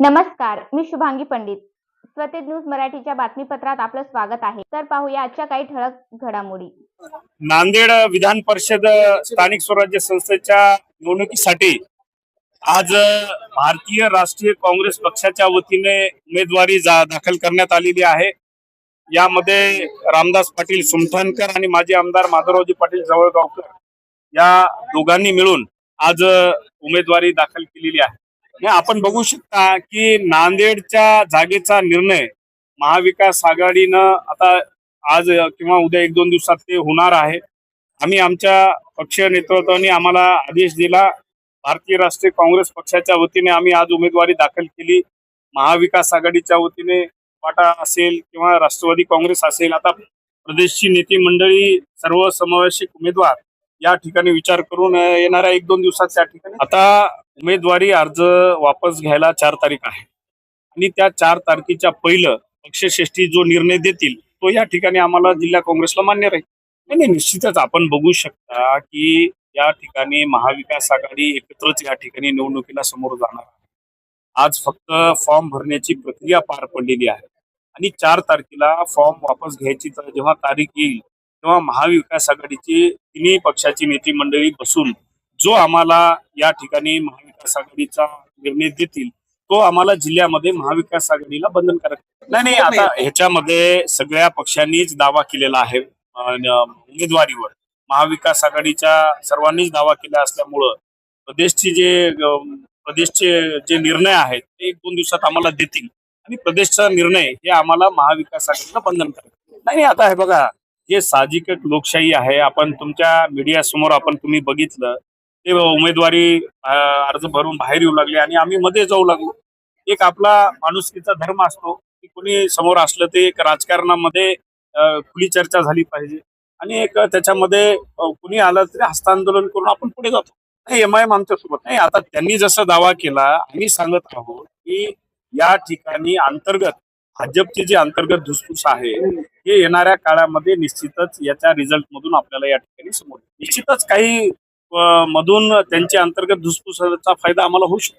नमस्कार, मी शुभांगी पंडित. स्वतेज न्यूज मराठीच्या बातमीपत्रात आपलं स्वागत आहे. तर पाहूया आजच्या काही ठळक घडामोडी. नांदेड विधान परिषद स्थानिक स्वराज्य संस्थेच्या निवडणुकीसाठी आज भारतीय राष्ट्रीय काँग्रेस पक्षाच्या वतीने उमेदवारी दाखल करण्यात आलेली आहे. यामध्ये रामदास पाटील सुमठाणकर आणि माजी आमदार माधवरावजी पाटील जवळगावकर या दोघांनी मिळून आज उमेदवारी दाखल केलेली आहे. आपण बघू शकता की नांदेडच्या जागेचा निर्णय महाविकास आघाडीनं आता आज किंवा उद्या 1-2 दिवसात ते होणार आहे. आम्ही आमच्या पक्षीय नेतृत्वाने आम्हाला आदेश दिला. भारतीय राष्ट्रीय काँग्रेस पक्षाच्या वतीने आम्ही आज उमेदवारी दाखल केली. महाविकास आघाडीच्या वतीने वाटा असेल किंवा राष्ट्रवादी काँग्रेस असेल, आता प्रदेशची नेते मंडळी सर्व समावेशक उमेदवार या ठिकाणी विचार करून येणाऱ्या 1-2 दिवसात त्या ठिकाणी आता उमेदवारी अर्ज वापस घ्यायला 4 तारीख आहे आणि त्या 4 तारखेच्या पहिलं पक्षश्रेष्ठी जो निर्णय देतील तो या ठिकाणी आम्हाला जिल्हा काँग्रेसला मान्य राहील. नाही, निश्चितच आपण बघू शकता की या ठिकाणी महाविकास आघाडी एकत्रच या ठिकाणी निवडणुकीला समोर जाणार आहे. आज फक्त फॉर्म भरण्याची प्रक्रिया पार पडलेली आहे आणि 4 तारखेला फॉर्म वापस घ्यायची जेव्हा तारीख येईल तेव्हा महाविकास आघाडीची तिन्ही पक्षाची नेते मंडळी बसून जो आम्हाला या ठिकाणी महाविकास आघाडीचा निर्णय देतील तो आम्हाला जिल्ह्यामध्ये महाविकास आघाडीला बंधनकारक. नाही, आता ह्याच्यामध्ये सगळ्या पक्षांनीच दावा केलेला आहे उमेदवारीवर. महाविकास आघाडीच्या सर्वांनीच दावा केला असल्यामुळं प्रदेशचे जे निर्णय आहेत ते 1-2 दिवसात आम्हाला देतील आणि प्रदेशचा निर्णय हे आम्हाला महाविकास आघाडीला बंधनकारक. नाही, आता हे बघा, हे साहजिक लोकशाही आहे. आपण तुमच्या मीडिया समोर तुम्ही बघितलं ते उमेदवारी अर्ज भरून बाहेर येऊ लागले आणि आम्ही मध्ये जाऊ लागलो. एक आपला माणुसकीचा धर्म असतो की कोणी समोर असलं ते एक राजकारणामध्ये खुली चर्चा झाली पाहिजे आणि एक त्याच्यामध्ये कुणी आलं तरी हस्तांदोलन करून आपण पुढे जातो. नाही, एमआयएम आमच्या सोबत नाही. आता त्यांनी जसं दावा केला आम्ही सांगत आहोत की या ठिकाणी अंतर्गत भाजपची जी अंतर्गत धुसफूस आहे हे येणाऱ्या काळामध्ये निश्चितच याच्या रिझल्ट मधून आपल्याला या ठिकाणी समोर निश्चितच काही मधून त्यांच्या अंतर्गत धुसफूसाचा फायदा आम्हाला होऊ शकतो.